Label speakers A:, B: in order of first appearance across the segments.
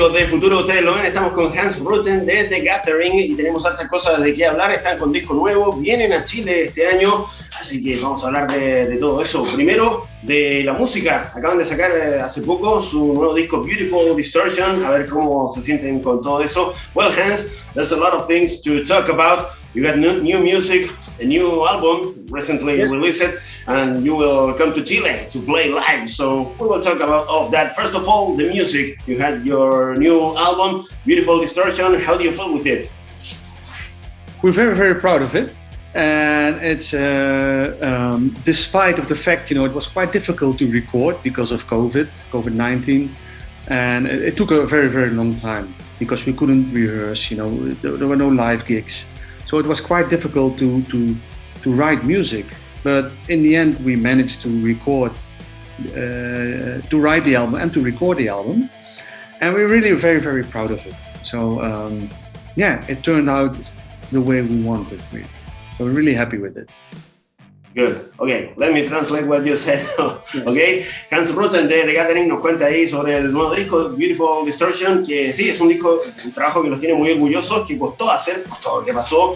A: amigos de Futuro, ustedes lo ven, estamos con Hans Rutten de The Gathering y tenemos hartas cosas de qué hablar. Están con disco nuevo, vienen a Chile este año, así que vamos a hablar de todo eso. Primero, de la música. Acaban de sacar hace poco su nuevo disco Beautiful Distortion, a ver cómo se sienten con todo eso. Well, Hans, there's a lot of things to talk about. You got new music, a new album recently released, and you will come to Chile to play live. So we will talk about all of that. First of all, the music. You had your new album, Beautiful Distortion. How do you feel with it?
B: We're very, very proud of it. And it's despite of the fact, it was quite difficult to record because of COVID-19. And it took a very, very long time because we couldn't rehearse, there were no live gigs. So it was quite difficult to write music, but in the end we managed to write the album and to record the album, and we're really very, very proud of it. So it turned out the way we wanted, really. So we're really happy with it.
A: Good. Okay, let me translate what you said. Okay, Hans Rutten de The Gathering nos cuenta ahí sobre el nuevo disco Beautiful Distortion, que sí, es un trabajo que los tiene muy orgullosos, que costó hacer, todo lo que pasó,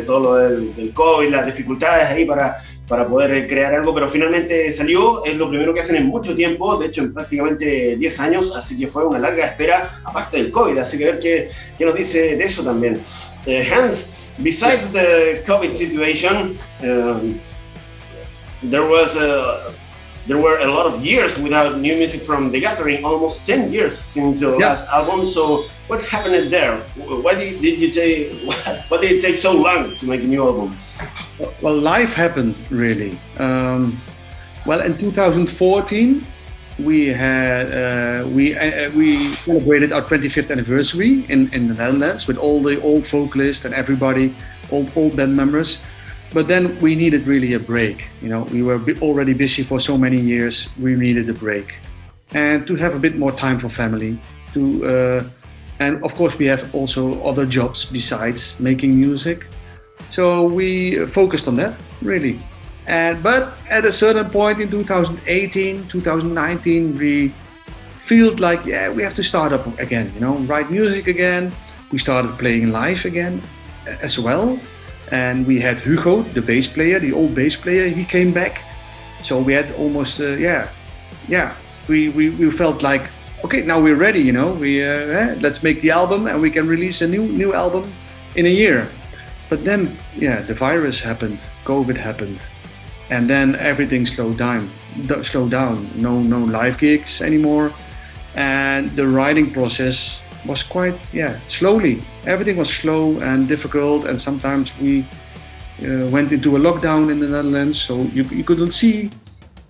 A: todo lo del COVID, las dificultades ahí para poder crear algo, pero finalmente salió. Es lo primero que hacen en mucho tiempo, de hecho en prácticamente 10 años, así que fue una larga espera, aparte del COVID, así que a ver qué nos dice de eso también. Hans, besides the COVID situation, there were a lot of years without new music from The Gathering, almost 10 years since the last album. So what happened there? Why did it take so long to make a new album?
B: Well, life happened really. Well, in 2014 we celebrated our 25th anniversary in the Netherlands with all the old vocalists and everybody, old band members. But then we needed really a break. We were already busy for so many years. We needed a break, and to have a bit more time for family. And of course, we have also other jobs besides making music. So we focused on that really. But at a certain point in 2018, 2019, we felt like we have to start up again. Write music again. We started playing live again as well. And we had Hugo, the bass player, the old bass player, he came back. So we had almost, we felt like, okay, now we're ready, let's make the album and we can release a new album in a year. But then, the virus happened, COVID happened, and then everything slowed down. No live gigs anymore. And the writing process was quite, slowly. Everything was slow and difficult, and sometimes we went into a lockdown in the Netherlands, so you couldn't see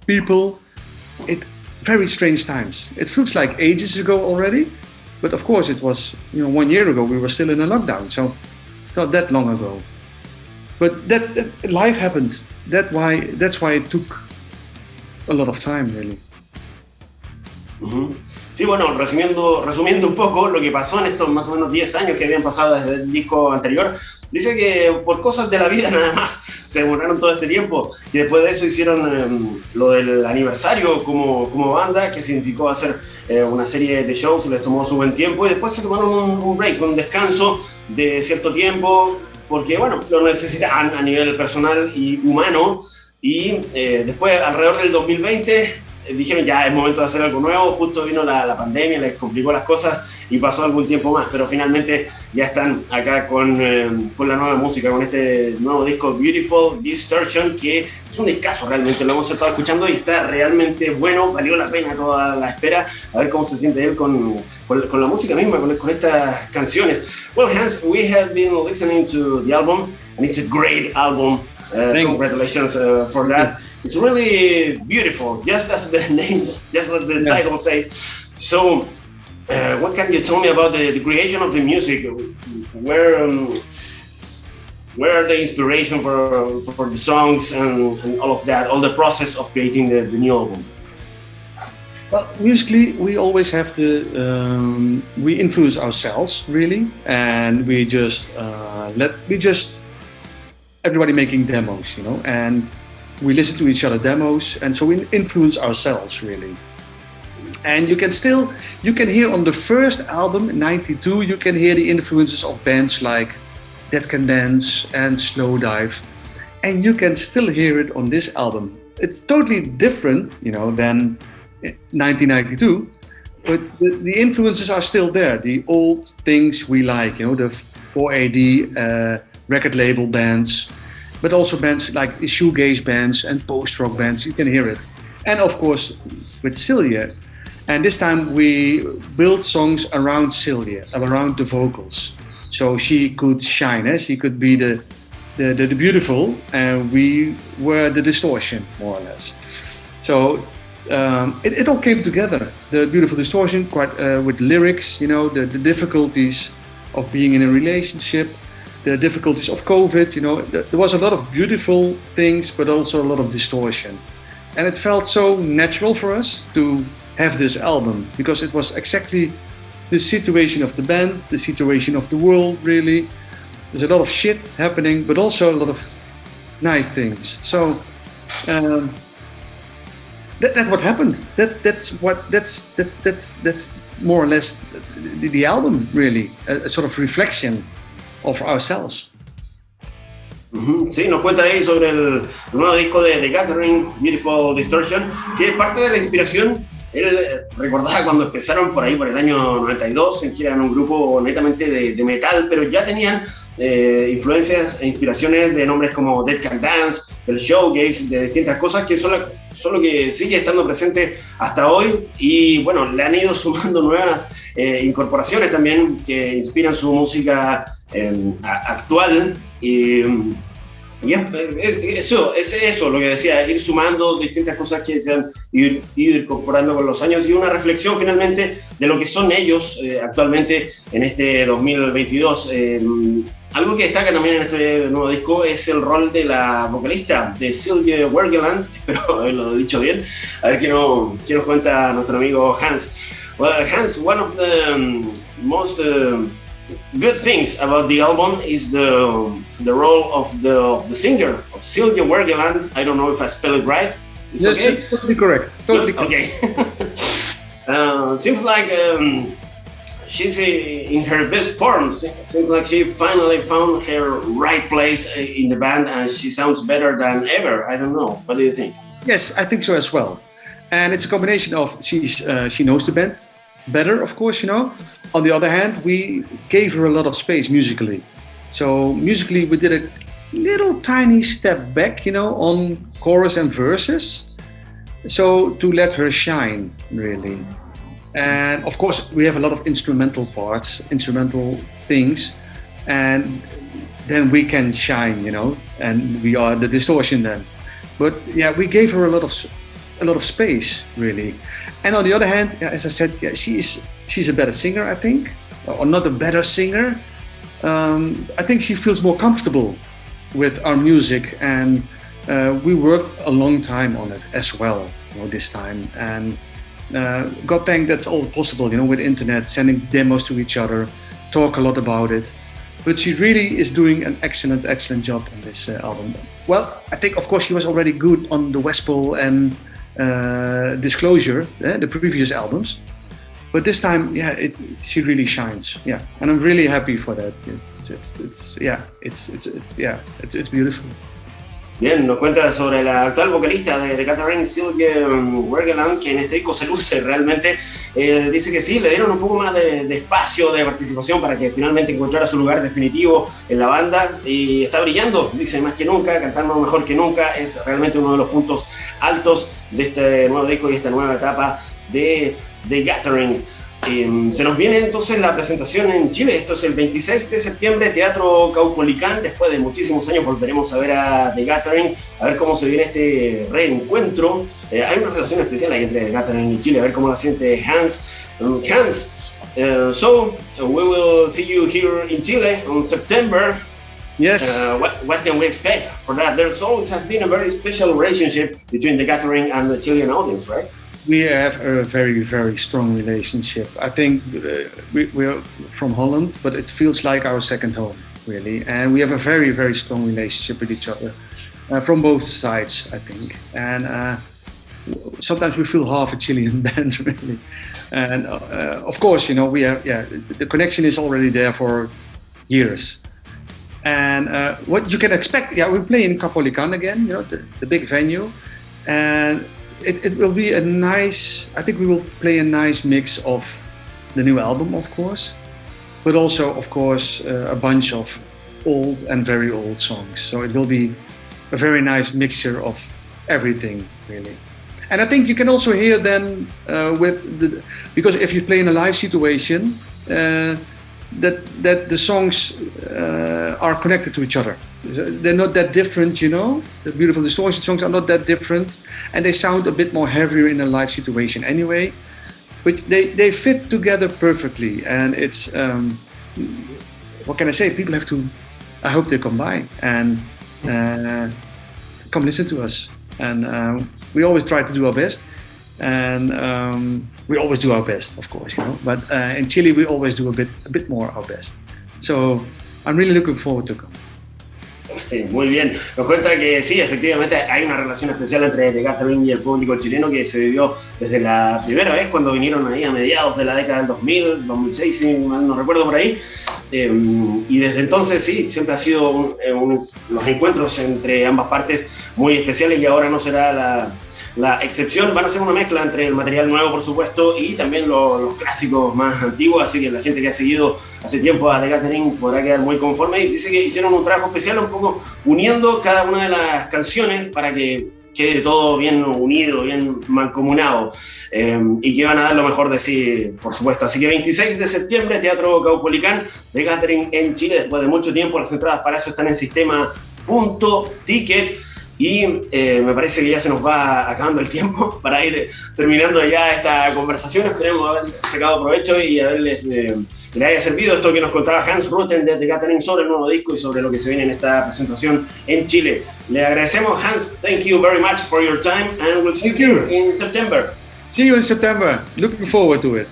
B: people. Very strange times. It feels like ages ago already, but of course it was, 1 year ago we were still in a lockdown, so it's not that long ago. But that life happened. That's why it took a lot of time, really.
A: Mm-hmm. Sí, bueno, resumiendo un poco lo que pasó en estos más o menos 10 años que habían pasado desde el disco anterior, dice que por cosas de la vida nada más se demoraron todo este tiempo, y después de eso hicieron lo del aniversario como banda, que significó hacer una serie de shows, les tomó su buen tiempo, y después se tomaron un break, un descanso de cierto tiempo, porque bueno, lo necesitaban a nivel personal y humano, y después alrededor del 2020 dijeron ya es momento de hacer algo nuevo. Justo vino la pandemia, les complicó las cosas y pasó algún tiempo más, pero finalmente ya están acá con la nueva música, con este nuevo disco Beautiful Distortion, que es un discazo realmente, lo hemos estado escuchando y está realmente bueno, valió la pena toda la espera, a ver cómo se siente él con la música misma, con estas canciones. Well, Hans, we have been listening to the album and it's a great album. Congratulations for that. It's really beautiful, just as the title says. So, what can you tell me about the creation of the music? Where are the inspiration for the songs and all of that, all the process of creating the new album?
B: Well, musically, we always have we influence ourselves really, and we just everybody making demos, and we listen to each other demos, and so we influence ourselves really. And you can hear on the first album, in '92, you can hear the influences of bands like Dead Can Dance and Slow Dive. And you can still hear it on this album. It's totally different, than 1992, but the influences are still there. The old things we like, the 4AD record label bands, but also bands like shoegaze bands and post-rock bands, you can hear it. And of course, with Celia. And this time we built songs around Celia, around the vocals. So she could shine, she could be the beautiful, and we were the distortion, more or less. So it all came together. The beautiful distortion, quite with lyrics, the difficulties of being in a relationship, the difficulties of COVID. There was a lot of beautiful things, but also a lot of distortion, and it felt so natural for us to have this album because it was exactly the situation of the band, the situation of the world, really. There's a lot of shit happening, but also a lot of nice things. So that's what happened. That's more or less the album, really, a sort of reflection of ourselves.
A: Sí, nos cuenta ahí sobre el nuevo disco de The Gathering, Beautiful Distortion, que parte de la inspiración. Él recordaba cuando empezaron por ahí por el año 92, en que eran un grupo netamente de metal, pero ya tenían influencias e inspiraciones de nombres como Dead Can Dance, del showgaze, de distintas cosas que son lo que sigue estando presente hasta hoy. Y bueno, le han ido sumando nuevas incorporaciones también que inspiran su música actual. Y es eso lo que decía, ir sumando distintas cosas que se han ido incorporando con los años y una reflexión finalmente de lo que son ellos actualmente en este 2022. Algo que destaca también en este nuevo disco es el rol de la vocalista, de Sylvia Wergeland, espero haberlo dicho bien, a ver qué nos cuenta nuestro amigo Hans. Well, Hans, one of the most good things about the album is the role of the singer, of Sylvia Wergeland. I don't know if I spell it right. It's
B: yes,
A: okay?
B: Totally correct. Totally
A: okay. Seems like she's in her best form. Seems like she finally found her right place in the band, and she sounds better than ever. I don't know. What do you think?
B: Yes, I think so as well. And it's a combination of she knows the band better, of course, On the other hand, we gave her a lot of space musically. So musically, we did a little tiny step back, on chorus and verses. So to let her shine, really. And of course, we have a lot of instrumental parts, instrumental things. And then we can shine, and we are the distortion then. But yeah, we gave her a lot of space, really. And on the other hand, as I said, she's a better singer, I think, or not a better singer. I think she feels more comfortable with our music, and we worked a long time on it as well, this time. And God thank that's all possible, with internet, sending demos to each other, talk a lot about it. But she really is doing an excellent job on this album. Well, I think, of course, she was already good on the Westpol and Disclosure, the previous albums, but this time, she really shines. Yeah, and I'm really happy for that. It's beautiful.
A: Bien, nos cuenta sobre la actual vocalista de The Gathering, Sylvia Wergeland, que en este disco se luce realmente. Dice que sí, le dieron un poco más de espacio, de participación para que finalmente encontrara su lugar definitivo en la banda y está brillando, dice, más que nunca, cantando mejor que nunca. Es realmente uno de los puntos altos de este nuevo disco y esta nueva etapa de The Gathering. Se nos viene entonces la presentación en Chile. Esto es el 26 de septiembre, Teatro Caupolicán. Después de muchísimos años volveremos a ver a The Gathering, a ver cómo se viene este reencuentro. Hay una relación especial ahí entre The Gathering y Chile, a ver cómo la siente Hans. So we will see you here in Chile on September.
B: Yes.
A: What can we expect for that? There's always has been a very special relationship between The Gathering and the Chilean audience, right?
B: We have a very, very strong relationship. I think we're from Holland, but it feels like our second home, really. And we have a very, very strong relationship with each other from both sides, I think. And sometimes we feel half a Chilean band, really. And of course, you know, we have, the connection is already there for years. And what you can expect, we play in Capolicán again, you know, the big venue. And it will be a nice, I think we will play a nice mix of the new album, of course, but also, of course, a bunch of old and very old songs. So it will be a very nice mixture of everything, really. And I think you can also hear then because if you play in a live situation, that the songs are connected to each other. They're not that different, you know. The beautiful Distortion songs are not that different, and they sound a bit more heavier in a live situation anyway. But they fit together perfectly, and it's what can I say? People have to. I hope they come by and come listen to us. And we always try to do our best, and we always do our best, of course, you know. But in Chile, we always do a bit more our best. So I'm really looking forward to come.
A: Sí, muy bien. Nos cuenta que sí, efectivamente hay una relación especial entre The Gathering y el público chileno que se vivió desde la primera vez cuando vinieron ahí a mediados de la década del 2000, 2006, si mal no recuerdo por ahí. Y desde entonces sí, siempre ha sido los encuentros entre ambas partes muy especiales y ahora no será la excepción. Van a ser una mezcla entre el material nuevo, por supuesto, y también los clásicos más antiguos, así que la gente que ha seguido hace tiempo a The Gathering podrá quedar muy conforme. Y dice que hicieron un trabajo especial un poco uniendo cada una de las canciones para que quede todo bien unido, bien mancomunado, y que van a dar lo mejor de sí, por supuesto. Así que 26 de septiembre, Teatro Caupolicán, The Gathering en Chile, después de mucho tiempo. Las entradas para eso están en sistema.ticket. Y me parece que ya se nos va acabando el tiempo para ir terminando ya esta conversación. Esperemos haber sacado provecho y que le haya servido esto que nos contaba Hans Rutten de The Gathering sobre el nuevo disco y sobre lo que se viene en esta presentación en Chile. Le agradecemos, Hans. Thank you very much for your time, and we'll see you in September.
B: See you in September. Looking forward to it.